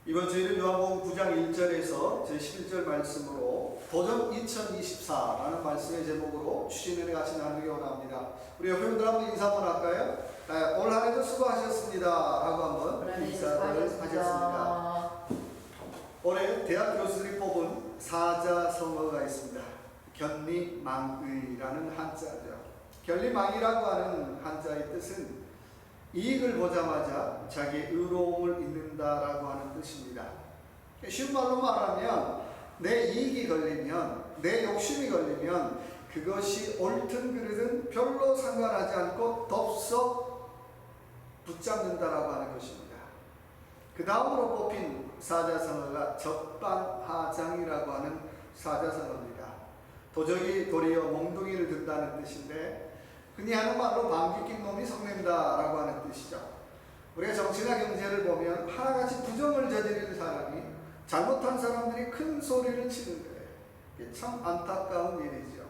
이번 주에는 요한복음 9장 1절에서 제11절 말씀으로 도전 2024라는 말씀의 제목으로 주신은혜 같이 나누기 원합니다. 우리 회원들 한번 인사 한번 할까요? 올 한 해도 수고하셨습니다 하고 한번 인사를 하셨습니다. 올해 대학 교수들이 뽑은 사자성어가 있습니다. 견리망의라는 한자죠. 견리망이라고 하는 한자의 뜻은 이익을 보자마자 자기의 의로움을 잇는다라고 하는 뜻입니다. 쉬운 말로 말하면 내 이익이 걸리면, 내 욕심이 걸리면 그것이 옳든 그르든 별로 상관하지 않고 덥석 붙잡는다라고 하는 것입니다. 그 다음으로 뽑힌 사자성어가 적반하장이라고 하는 사자성어입니다. 도리어 몽둥이를 든다는 뜻인데 흔히 하는 말로 방귀 낀 놈이 성낸다라고 하는 뜻이죠. 우리가 정치나 경제를 보면 하나같이 부정을 저지르는 사람이 잘못한 사람들이 큰 소리를 치는 거예요. 이게 참 안타까운 일이죠.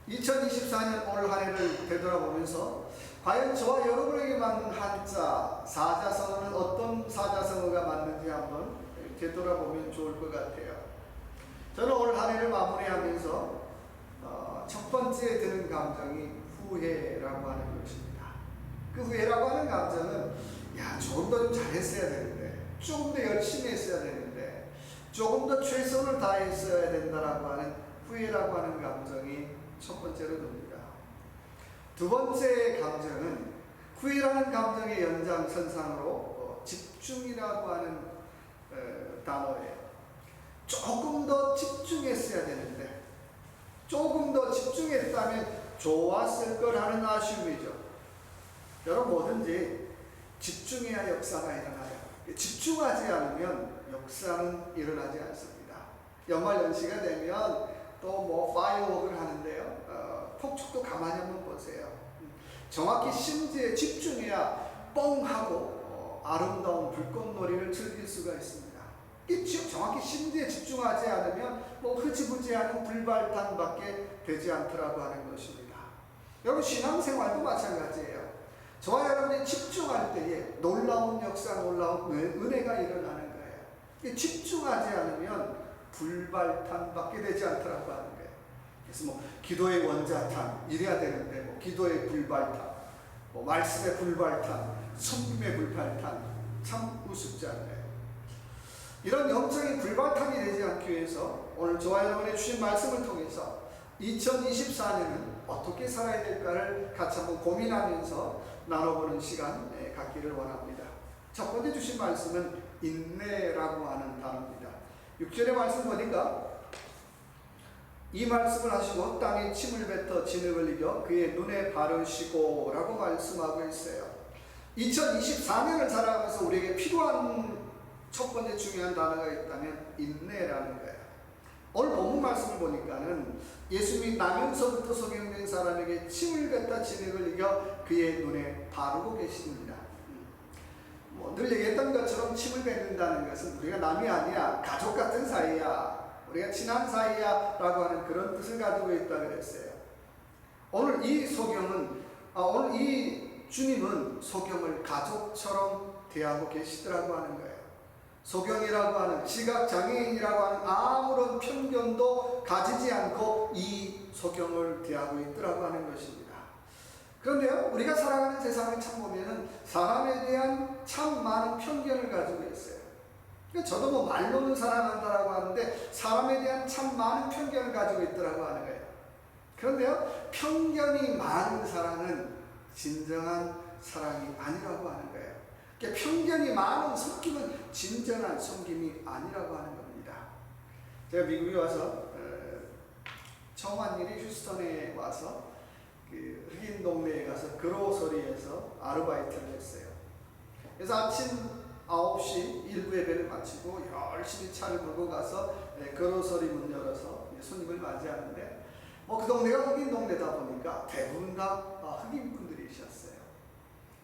2024년 올 한 해를 되돌아보면서 과연 저와 여러분에게 맞는 한자, 사자성어는 어떤 사자성어가 맞는지 한번 되돌아보면 좋을 것 같아요. 저는 올 한 해를 마무리하면서 첫 번째 드는 감정이 후회라고 하는 것입니다. 그 후회라고 하는 감정은 조금 더 좀 잘했어야 되는데, 조금 더 열심히 했어야 되는데, 조금 더 최선을 다했어야 된다라고 하는 후회라고 하는 감정이 첫 번째로 듭니다. 두 번째 감정은 후회라는 감정의 연장선상으로 집중이라고 하는 단어예요. 조금 더 집중했어야 되는데, 조금 더 집중했다면 좋았을 걸 하는 아쉬움이죠. 여러분 뭐든지 집중해야 역사가 일어나요. 집중하지 않으면 역사는 일어나지 않습니다. 연말연시가 되면 또 파이어웍을 하는데요. 폭죽도 가만히 한번 보세요. 정확히 심지에 집중해야 뻥 하고 아름다운 불꽃놀이를 즐길 수가 있습니다. 정확히 심지에 집중하지 않으면 흐지부지하는 불발탄밖에 되지 않더라고 하는 것입니다. 여러분 신앙생활도 마찬가지예요. 저와 여러분이 집중할 때에 놀라운 역사, 놀라운 은혜가 일어나는 거예요. 집중하지 않으면 불발탄밖에 되지 않더라고 하는 거예요. 그래서 기도의 원자탄 이래야 되는데 기도의 불발탄, 말씀의 불발탄, 성김의 불발탄 참 우습지 않나요? 이런 영적인 불발탄이 되지 않기 위해서 오늘 저와 여러분의 주신 말씀을 통해서 2024년은 어떻게 살아야 될까를 같이 한번 고민하면서 나눠보는 시간 갖기를 원합니다. 첫 번째 주신 말씀은 인내라고 하는 단어입니다. 6절의 말씀 보니까 이 말씀을 하시고 땅에 침을 뱉어 진흙을 이겨 그의 눈에 바르시고 라고 말씀하고 있어요. 2024년을 살아가면서 우리에게 필요한 첫 번째 중요한 단어가 있다면 인내라는 거예요. 오늘 본문 말씀을 보니까는 예수님이 나면서부터 소경된 사람에게 침을 뱉다 진흙을 이겨 그의 눈에 바르고 계십니다. 늘 얘기했던 것처럼 침을 뱉는다는 것은 우리가 남이 아니야, 가족 같은 사이야, 우리가 친한 사이야 라고 하는 그런 뜻을 가지고 있다 그랬어요. 오늘 이 주님은 소경을 가족처럼 대하고 계시더라고 하는 거예요. 소경이라고 하는 시각장애인이라고 하는 아무런 편견도 가지지 않고 이 소경을 대하고 있더라고 하는 것입니다. 그런데요, 우리가 살아가는 세상에 참 보면은 사람에 대한 참 많은 편견을 가지고 있어요. 그러니까 저도 말로는 사랑한다라고 하는데 사람에 대한 참 많은 편견을 가지고 있더라고 하는 거예요. 그런데요, 편견이 많은 사랑은 진정한 사랑이 아니라고 하는 거예요. 편견이 많은 섬김은 진정한 섬김이 아니라고 하는 겁니다. 제가 미국에 와서 처음 한 일이 휴스턴에 와서 흑인 동네에 가서 그로서리에서 아르바이트를 했어요. 그래서 아침 9시 일부 예배를 마치고 열심히 차를 몰고 가서 그로서리 문 열어서 손님을 맞이하는데 그 동네가 흑인 동네다 보니까 대부분 다 흑인 분들이셨어요.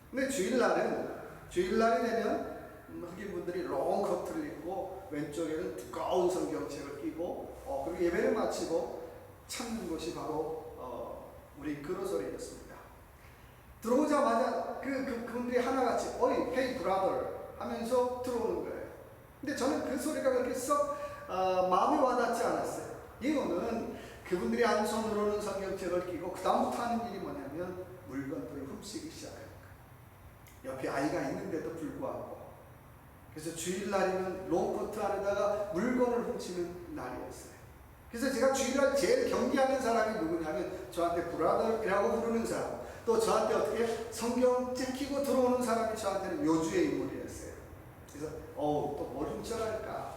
근데 주일날이 되면 흑인분들이 롱커트를 입고 왼쪽에는 두꺼운 성경책을 끼고 그리고 예배를 마치고 찾는 곳이 바로 우리 그로서리였습니다. 들어오자마자 그분들이 하나같이 어이 헤이 브라더 하면서 들어오는 거예요. 근데 저는 그 소리가 그렇게 썩 마음에 와닿지 않았어요. 이유는 그분들이 한 손으로는 성경책을 끼고 그 다음부터 하는 일이 뭐냐면 물건들을 훔치기 시작합니다. 옆에 아이가 있는데도 불구하고. 그래서 주일날이면 롱코트 안에다가 물건을 훔치는 날이었어요. 그래서 제가 주일날 제일 경계하는 사람이 누구냐면 저한테 브라더라고 부르는 사람, 또 저한테 어떻게 성경책 끼고 들어오는 사람이 저한테는 요주의 인물이었어요. 그래서 또 뭘 훔쳐갈까?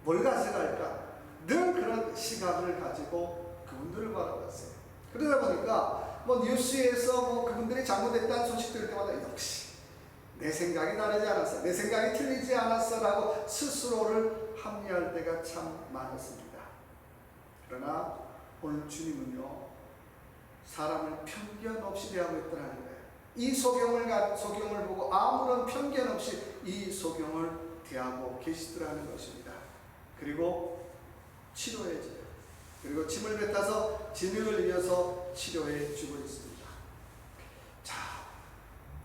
뭘 가져갈까? 늘 그런 시각을 가지고 그분들을 바라봤어요. 그러다 보니까 뉴스에서 그분들이 잘못했다는 소식 들을 때마다 역시 내 생각이 다르지 않았어, 내 생각이 틀리지 않았어 라고 스스로를 합리할 때가 참 많았습니다. 그러나 오늘 주님은요, 사람을 편견 없이 대하고 있더라는 거예요. 이 소경을 보고 아무런 편견 없이 이 소경을 대하고 계시더라는 것입니다. 그리고 치료해줘요. 그리고 침을 뱉어서 진흙을 이어서 치료해 주고 있습니다. 자,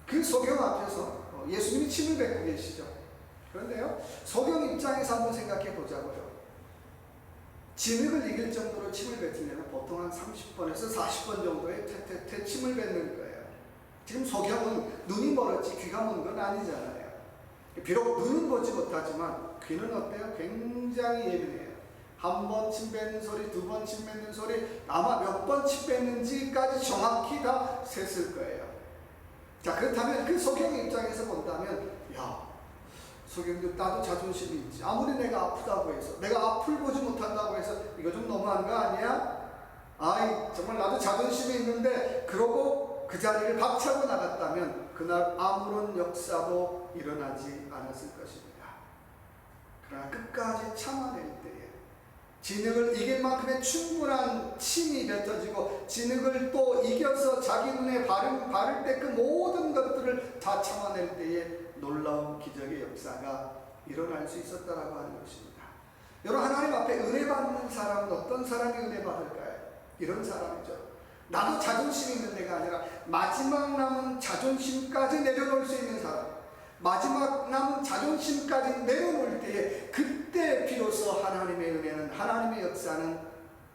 그 소경 앞에서 예수님이 침을 뱉고 계시죠. 그런데요, 소경 입장에서 한번 생각해 보자고요. 진흙을 이길 정도로 침을 뱉으면 보통 한 30번에서 40번 정도의 퇴 침을 뱉는 거예요. 지금 소경은 눈이 멀었지 귀가 먼 건 아니잖아요. 비록 눈은 보지 못하지만 귀는 어때요? 굉장히 예민해요. 한 번 침 뱉는 소리, 두 번 침 뱉는 소리, 아마 몇 번 침 뱉는지까지 정확히 다 셌을 거예요. 자, 그렇다면 그 소경의 입장에서 본다면, 야, 소경도 나도 자존심이 있지. 아무리 내가 아프다고 해서, 내가 앞을 보지 못한다고 해서 이거 좀 너무한 거 아니야? 아이, 정말 나도 자존심이 있는데 그러고 그 자리를 박차고 나갔다면 그날 아무런 역사도 일어나지 않았을 것입니다. 그러나 끝까지 참아낼 때에 진흙을 이길 만큼의 충분한 침이 뱉어지고 진흙을 또 이겨서 자기 눈에 바를 때 그 모든 것들을 다 참아낼 때에 놀라운 기적의 역사가 일어날 수 있었다라고 하는 것입니다. 여러분, 하나님 앞에 은혜 받는 사람은 어떤 사람이 은혜 받을까요? 이런 사람이죠. 나도 자존심 있는 데가 아니라 마지막 남은 자존심까지 내려놓을 수 있는 사람, 마지막 남은 자존심까지 내려놓을 때에 그때 비로소 하나님의 은혜는, 하나님의 역사는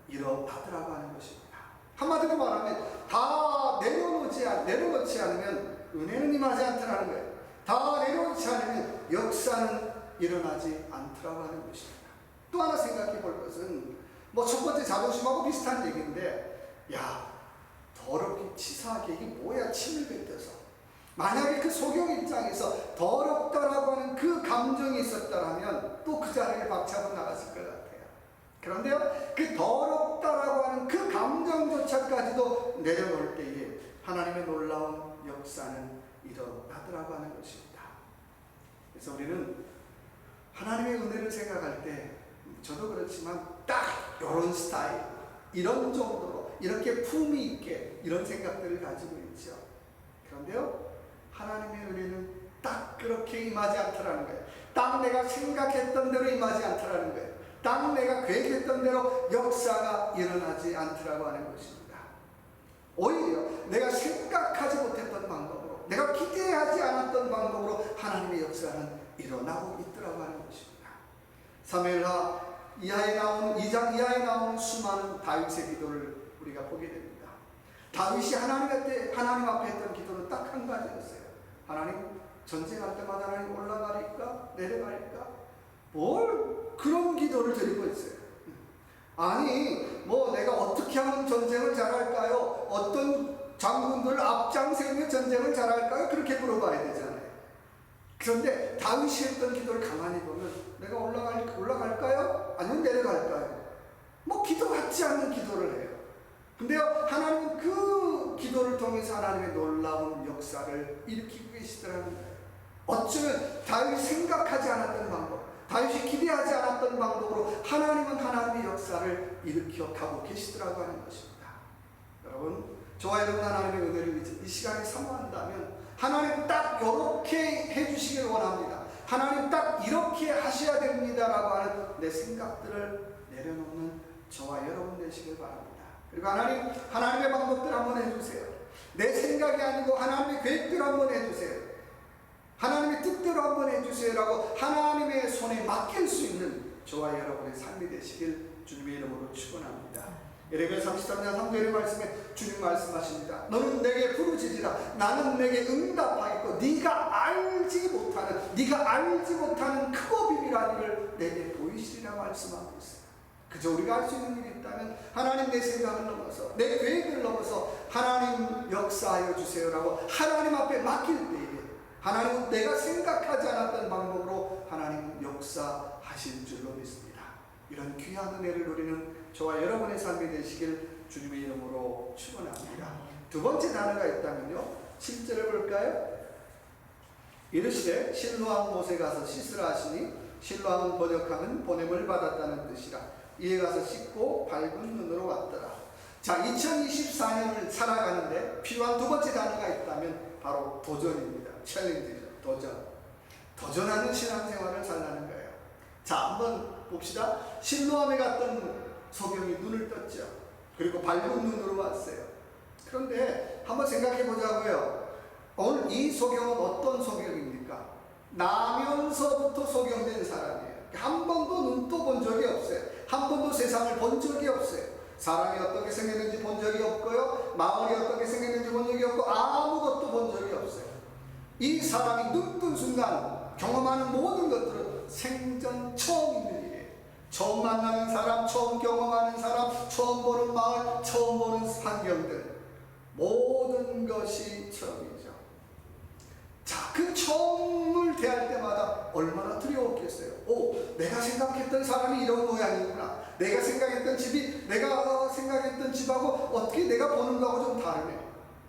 일어나더라고 하는 것입니다. 한마디로 말하면 다 내려놓지 않으면 은혜는 임하지 않더라는 거예요. 다 내려놓지 않으면 역사는 일어나지 않더라고 하는 것입니다. 또 하나 생각해 볼 것은 첫 번째 자존심하고 비슷한 얘기인데, 야, 더럽게 치사하게 이게 뭐야, 침을 뱉어서. 만약에 그 소경 입장에서 더럽다라고 하는 그 감정이 있었다면 또 그 자리를 박차고 나갔을 것 같아요. 그런데요, 그 더럽다라고 하는 그 감정조차까지도 내려놓을 때에 하나님의 놀라운 역사는 일어나더라고 하는 것입니다. 그래서 우리는 하나님의 은혜를 생각할 때, 저도 그렇지만 딱 이런 스타일, 이런 정도로 이렇게 품위 있게 이런 생각들을 가지고 있죠. 그런데요, 하나님의 은혜는 딱 그렇게 임하지 않더라는 거예요. 딱 내가 생각했던 대로 임하지 않더라는 거예요. 딱 내가 계획했던 대로 역사가 일어나지 않더라고 하는 것입니다. 오히려 내가 생각하지 못했던 방법으로, 내가 기대하지 않았던 방법으로 하나님의 역사는 일어나고 있더라고 하는 것입니다. 사무엘하 2장 이하에 나오는 수많은 다윗의 기도를 우리가 보게 됩니다. 다윗이 하나님 앞에 했던 기도는 딱 한 가지였어요. 하나님, 전쟁할 때마다 하나님 올라가리까 내려가리까, 뭘 그런 기도를 드리고 있어요. 아니, 내가 어떻게 하면 전쟁을 잘할까요? 어떤 장군들을 앞장세우며 전쟁을 잘할까요? 그렇게 물어봐야 되잖아요. 그런데 다윗이 했던 기도를 가만히 보면 내가 올라갈까요? 아니면 내려갈까요? 기도 같지 않는 기도를 해요. 근데요, 하나님은 그 기도를 통해서 하나님의 놀라운 역사를 일으키고 계시더라는 거예요. 어쩌면 다윗이 생각하지 않았던 방법, 다윗이 기대하지 않았던 방법으로 하나님은 하나님의 역사를 일으켜 가고 계시더라고 하는 것입니다. 여러분, 저와 여러분 하나님의 은혜를 이 시간에 사모한다면 하나님 딱 이렇게 해주시길 원합니다. 하나님 딱 이렇게 하셔야 됩니다라고 하는 내 생각들을 내려놓는 저와 여러분 되시길 바랍니다. 그리고 하나님의 방법들 한번 해주세요. 내 생각이 아니고 하나님의 계획대로 한번 해주세요. 하나님의 뜻대로 한번 해주세요라고 하나님의 손에 온전히 맡길 수 있는 저와 여러분의 삶이 되시길 주님의 이름으로 축원합니다. 에레미야 33장 3절의 말씀에 주님 말씀하십니다. 너는 내게 부르짖으라. 나는 내게 응답하겠고 네가 알지 못하는 크고 비밀한 일을 내게 보이시리라 말씀하고 있어요. 그저 우리가 할 수 있는 일이 있다면 하나님 내 생각을 넘어서 내 계획을 넘어서 하나님 역사하여 주세요라고 하나님 앞에 맡길 때에 하나님은 내가 생각하지 않았던 방법으로 하나님 역사하실 줄로 믿습니다. 이런 귀한 은혜를 누리는 저와 여러분의 삶이 되시길 주님의 이름으로 축원합니다. 두 번째 단어가 있다면요, 7절을 볼까요? 이르시되 실로암 못에 가서 씻으라 하시니 실로암은 번역하면 보냄을 받았다는 뜻이라. 이에 가서 씻고 밝은 눈으로 왔더라. 자, 2024년을 살아가는데 필요한 두 번째 단어가 있다면 바로 도전입니다. 챌린지죠. 도전하는 신앙생활을 살라는 거예요. 자, 한번 봅시다. 실로암에 갔던 소경이 눈을 떴죠. 그리고 밝은 눈으로 왔어요. 그런데 한번 생각해 보자고요. 오늘 이 소경은 어떤 소경입니까? 나면서부터 소경된 사람이에요. 한 번도 눈도 본 적이 없어요. 한 번도 세상을 본 적이 없어요. 사람이 어떻게 생겼는지 본 적이 없고요. 마을이 어떻게 생겼는지 본 적이 없고 아무것도 본 적이 없어요. 이 사람이 눈 뜬 순간 경험하는 모든 것들은 생전 처음 있는 일이에요. 처음 만나는 사람, 처음 경험하는 사람, 처음 보는 마을, 처음 보는 환경들, 모든 것이 처음이죠. 자, 그 처음을 대할 때마다 얼마나 두려웠겠어요. 내가 생각했던 사람이 이런 모양이구나. 내가 생각했던 집이 내가 생각했던 집하고 어떻게 내가 보는 거하고 좀 다르네.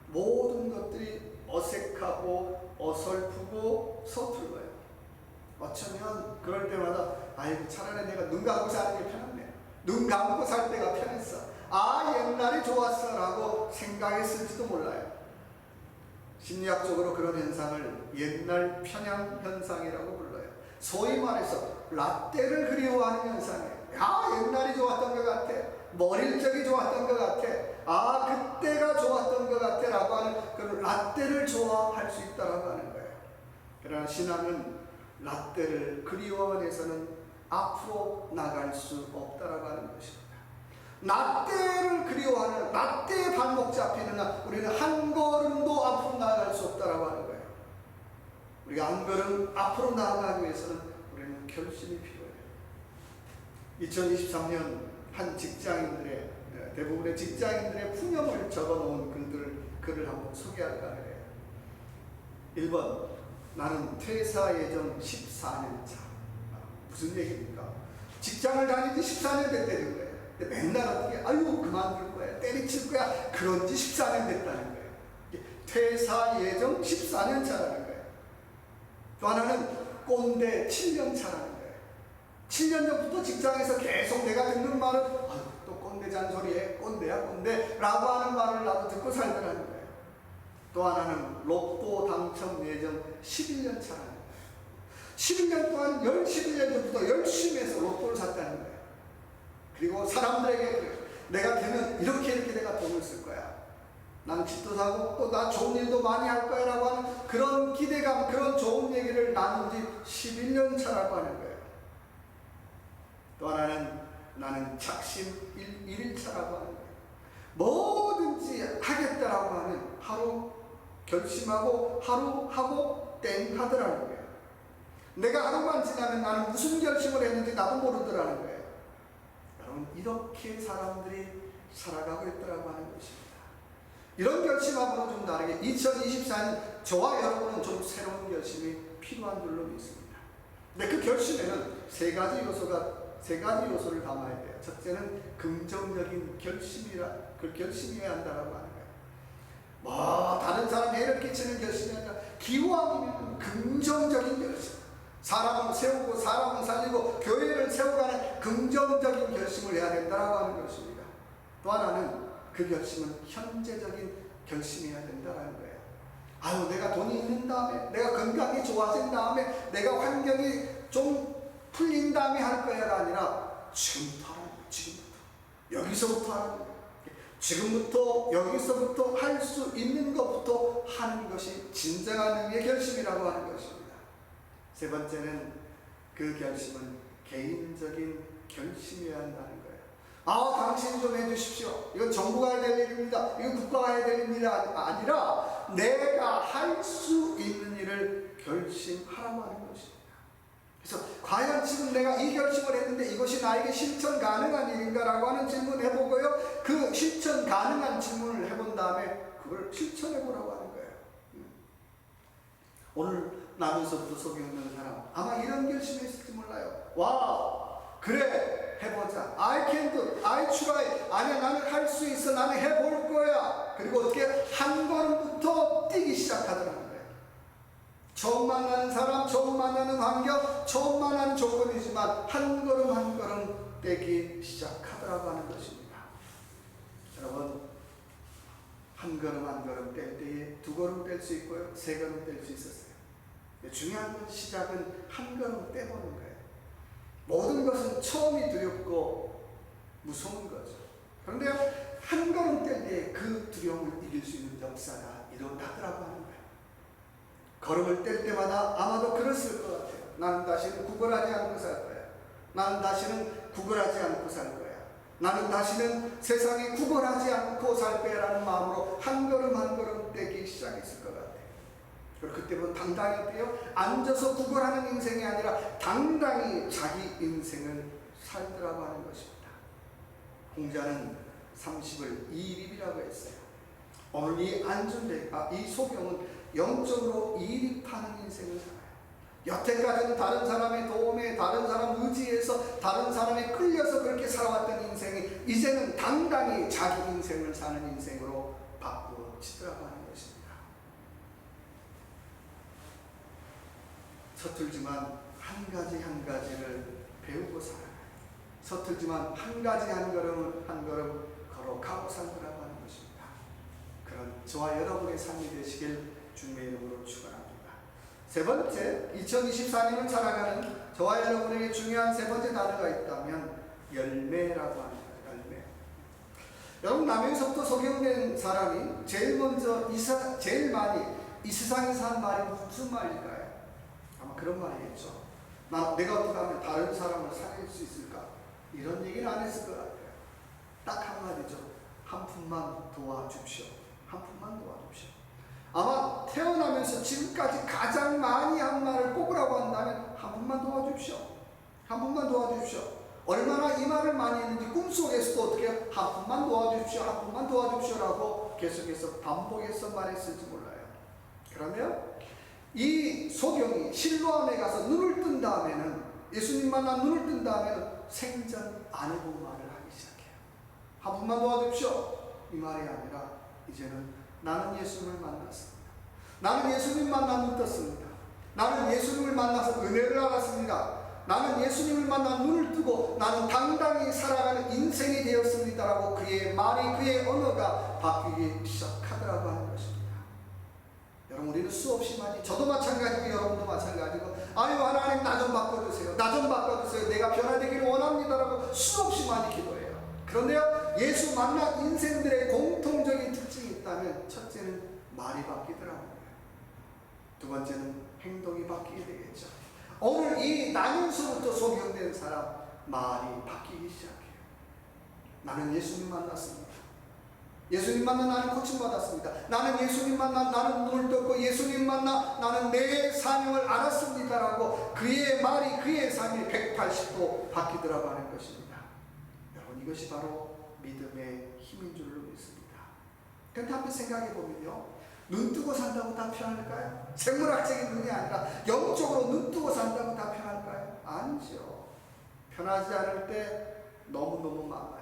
모든 것들이 어색하고 어설프고 서툴러요. 어쩌면 그럴 때마다 아이고 차라리 내가 눈 감고 사는 게 편했네. 눈 감고 살 때가 편했어. 옛날이 좋았어 라고 생각했을지도 몰라요. 심리학적으로 그런 현상을 옛날 편향 현상이라고 불러요. 소위 말해서 라떼를 그리워하는 현상이에요. 옛날이 좋았던 것 같아. 머릴 적이 좋았던 것 같아. 그때가 좋았던 것 같아 라고 하는 그런 라떼를 좋아할 수 있다라고 하는 거예요. 그러나 신앙은 라떼를 그리워해서는 앞으로 나갈 수 없다라고 하는 것입니다. 라떼를 그리워하는 라떼의 발목 잡히는 한 우리는 한 걸음도 앞으로 나아갈 수 없다라고 하는 거예요. 우리가 한 걸음 앞으로 나아가기 위해서는 우리는 결심이 필요해요. 2023년 한 직장인들의 대부분의 직장인들의 푸념을 적어놓은 글을 한번 소개할까 해요. 1번, 나는 퇴사 예정 14년 차. 무슨 얘기입니까? 직장을 다닌 지 14년 됐다는 거예요. 근데 맨날 어떻게 그만둘 거야, 때리칠 거야, 그런 지 14년 됐다는 거예요. 퇴사 예정 14년 차라는 거예요. 또 하나는 꼰대 7년 차라는 거예요. 7년 전부터 직장에서 계속 내가 듣는 말은 또 꼰대 잔소리해, 꼰대야 꼰대 라고 하는 말을 나도 듣고 살더라는 거예요. 또 하나는 로또 당첨 예정 11년 차라는 거예요. 11년 동안 11년 전부터 열심히 해서 로또를 샀다는 거예요. 그리고 사람들에게 내가 되면 이렇게 내가 돈을 쓸 거야. 난 집도 사고 또 나 좋은 일도 많이 할 거야 라고 하는 그런 기대감, 그런 좋은 얘기를 나눈 지 11년 차라고 하는 거예요. 또 하나는 나는 작심 1일차라고 하는 거예요. 뭐든지 하겠다라고 하는 하루 결심하고 하루 하고 땡 하더라는 거예요. 내가 하루만 지나면 나는 무슨 결심을 했는지 나도 모르더라는 거예요. 여러분, 이렇게 사람들이 살아가고 있더라고 하는 것입니다. 이런 결심하고는 좀 다르게 2024년 저와 여러분은 좀 새로운 결심이 필요한 줄로 믿습니다. 근데 그 결심에는 세 가지 요소를 담아야 돼요. 첫째는 긍정적인 그 결심이어야 한다고 하는 거예요. 다른 사람에 해를 끼치는 결심이 아니라 기왕이면 긍정적인 결심. 사람은 세우고 사람은 살리고 교회를 세워가는 긍정적인 결심을 해야 된다고 하는 것입니다. 또 하나는 그 결심은 현재적인 결심이어야 된다는 거예요. 내가 돈이 있는 다음에, 내가 건강이 좋아진 다음에, 내가 환경이 좀 풀린 다음에 할 거야가 아니라 지금부터 하라는 거예요. 여기서부터 하라는 거예요. 지금부터 여기서부터 할 수 있는 것부터 하는 것이 진정한 의미의 결심이라고 하는 것입니다. 세 번째는 그 결심은 개인적인 결심이어야 한다는 거예요. 아, 당신 좀 해주십시오. 이건 정부가 해야 될 일입니다. 이건 국가가 해야 될 일이 아니라 내가 할 수 있는 일을 결심하라고 하는 것입니다. 그래서 과연 지금 내가 이 결심을 했는데 이것이 나에게 실천 가능한 일인가라고 하는 질문을 해보고요. 그 실천 가능한 질문을 해본 다음에 그걸 실천해 보라고 하는 거예요. 오늘 나면서부터 속에 없는 사람 아마 이런 결심했을지 몰라요. 와, 그래, 해보자. I can do, I try. 아니야, 나는 할 수 있어. 나는 해볼 거야. 그리고 어떻게 한 걸음부터 뛰기 시작하더라는 거예요. 처음 만나는 사람, 처음 만나는 환경, 처음 만나는 조건이지만 한 걸음 한 걸음 떼기 시작하더라고 하는 것입니다. 여러분, 한 걸음 한 걸음 뗄 때에 두 걸음 뗄 수 있고요, 세 걸음 뗄 수 있었어요. 중요한 건 시작은 한 걸음 떼보는 거예요. 모든 것은 처음이 두렵고 무서운 거죠. 그런데 한 걸음 뗄 때 그 두려움을 이길 수 있는 역사가 일어나더라고 하는 거예요. 걸음을 뗄 때마다 아마도 그랬을 것 같아요. 나는 다시는 구걸하지 않고 살 거야. 나는 다시는 구걸하지 않고 살 거야. 나는 다시는 세상에 구걸하지 않고 살 거야 라는 마음으로 한 걸음 한 걸음 떼기 시작했을 것 같아요. 그리고 그때부터 당당히 어때요? 앉아서 구걸하는 인생이 아니라 당당히 자기 인생을 살더라고 하는 것입니다. 공자는 30을 2일이라고 했어요. 오늘 이 소경은 영적으로 이립하는 인생을 살아요. 여태까지는 다른 사람의 도움에, 다른 사람 의지에서, 다른 사람에 끌려서 그렇게 살아왔던 인생이 이제는 당당히 자기 인생을 사는 인생으로 바꾸어지더라고 하는 것입니다. 서툴지만 한 가지 한 가지를 배우고 살아요. 서툴지만 한 가지 한 걸음 한 걸음 걸어가고 살더라고 하는 것입니다. 그런 저와 여러분의 삶이 되시길 주님의 이름으로 축원합니다. 세 번째, 2024년을 살아가는 저와 여러분에게 중요한 세 번째 단어가 있다면 열매라고 합니다. 열매. 여러분, 나면서부터 소경된 사람이 제일 먼저 제일 많이 이 세상에서 한 말이 무슨 말일까요? 아마 그런 말이겠죠. 내가 어떻게 하면 다른 사람을 살릴 수 있을까? 이런 얘기는 안 했을 것 같아요. 딱 한마디죠. 한 푼만 도와줍시오. 한 푼만 도와줍시오. 아마 태어나면서 지금까지 가장 많이 한 말을 꼽으라고 한다면 한 푼만 도와줍시오. 한 푼만 도와줍시오. 얼마나 이 말을 많이 했는지 꿈속에서도 어떻게 한 푼만 도와줍시오. 한 푼만 도와줍시오라고 계속해서 반복해서 말했을지 몰라요. 그러면 이 소경이 실로암에 가서 눈을 뜬 다음에는, 예수님 만나 눈을 뜬 다음에는 생전 안 해본 말을 하기 시작해요. 한 푼만 도와줍시오. 이 말이 아니라 이제는 나는 예수님을 만났습니다. 나는 예수님 만나 눈 떴습니다. 나는 예수님을 만나서 은혜를 알았습니다. 나는 예수님을 만나 눈을 뜨고 나는 당당히 살아가는 인생이 되었습니다라고 그의 말이, 그의 언어가 바뀌기 시작하더라고 하는 것입니다. 여러분, 우리는 수없이 많이, 저도 마찬가지고 여러분도 마찬가지고, 아유 하나님 나 좀 바꿔주세요. 나 좀 바꿔주세요. 내가 변화되기를 원합니다라고 수없이 많이 기도해요. 그런데요, 예수 만난 인생들의 공통적인 특징이 있다면 첫째는 말이 바뀌더라고요. 두 번째는 행동이 바뀌게 되겠죠. 오늘 이 나면서부터 소경된 사람 말이 바뀌기 시작해요. 나는 예수님 만났습니다. 예수님 만나 나는 고침받았습니다. 나는 예수님 만나 나는 눈을 떴고 예수님 만나 나는 내 사명을 알았습니다라고 그의 말이, 그의 삶이 180도 바뀌더라고 하는 것입니다. 여러분, 이것이 바로 믿음의 힘인 줄로 믿습니다. 그런데 한번 생각해 보면요, 눈 뜨고 산다고 다 편할까요? 생물학적인 눈이 아니라 영적으로 눈 뜨고 산다고 다 편할까요? 아니죠. 편하지 않을 때 너무너무 많아요.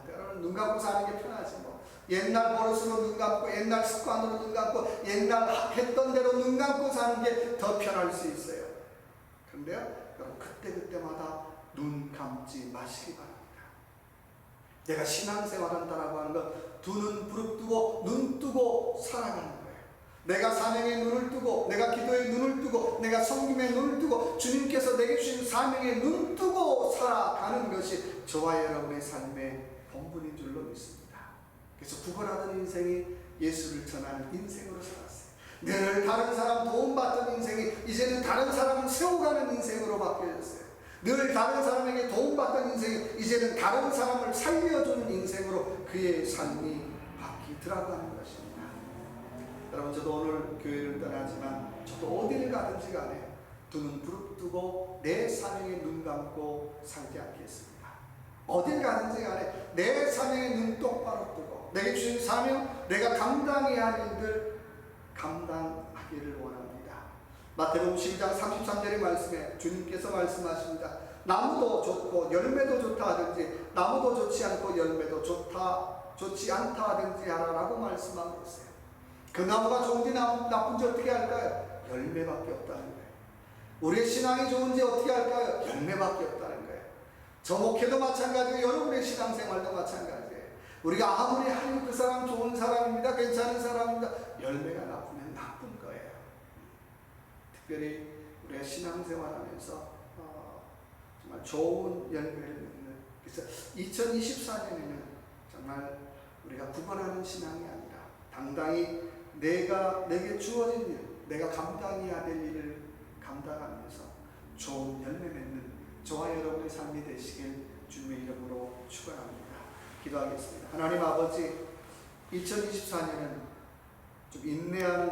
때로는 눈 감고 사는 게 편하지 뭐. 옛날 버릇으로 눈 감고, 옛날 습관으로 눈 감고, 옛날 했던 대로 눈 감고 사는 게 더 편할 수 있어요. 그런데요, 여러분, 그때마다 눈 감지 마시기 바랍니다. 내가 신앙생활 한다라고 하는 건 두 눈 부릅뜨고 눈 뜨고 살아가는 거예요. 내가 사명에 눈을 뜨고, 내가 기도에 눈을 뜨고, 내가 섬김에 눈을 뜨고, 주님께서 내게 주신 사명에 눈 뜨고 살아가는 것이 저와 여러분의 삶의 본분인 줄로 믿습니다. 그래서 구걸하는 인생이 예수를 전하는 인생으로 살았어요. 늘 다른 사람 도움받던 인생이 이제는 다른 사람을 세워가는 인생으로 바뀌어졌어요. 늘 다른 사람에게 도움받던 인생이 이제는 다른 사람을 살려주는 인생으로 그의 삶이 바뀌더라고 하는 것입니다. 여러분, 저도 오늘 교회를 떠나지만 저도 어디를 가든지 간에 두 눈 부릅뜨고 내 사명에 눈 감고 살지 않겠습니다. 어딜 가든지 간에 내 사명에 눈 똑바로 뜨고 내게 주신 사명, 내가 감당해야 할 일들 감당하기를 원합니다. 마태복음 12장 33절의 말씀에 주님께서 말씀하십니다. 나무도 좋고 열매도 좋다 하든지 나무도 좋지 않고 열매도 좋지 않다 하든지 하라라고 말씀하고 있어요. 그 나무가 좋은지 나쁜지 어떻게 할까요? 열매밖에 없다는 거예요. 우리의 신앙이 좋은지 어떻게 할까요? 열매밖에 없다는 거예요. 저 목회도 마찬가지고 여러분의 신앙생활도 마찬가지예요. 우리가 아무리 하는 그 사람 좋은 사람입니다, 괜찮은 사람입니다, 열매가 나쁘면 나쁜 거예요. 특별히 우리가 신앙생활하면서 정말 좋은 열매를 맺는, 그래서 2024년에는 정말 우리가 구걸하는 신앙이 아니라 당당히 내게 주어진 일, 내가 감당해야 될 일을 감당하면서 좋은 열매 맺는 저와 여러분의 삶이 되시길 주님의 이름으로 축원합니다. 기도하겠습니다. 하나님 아버지, 2024년은 좀 인내하는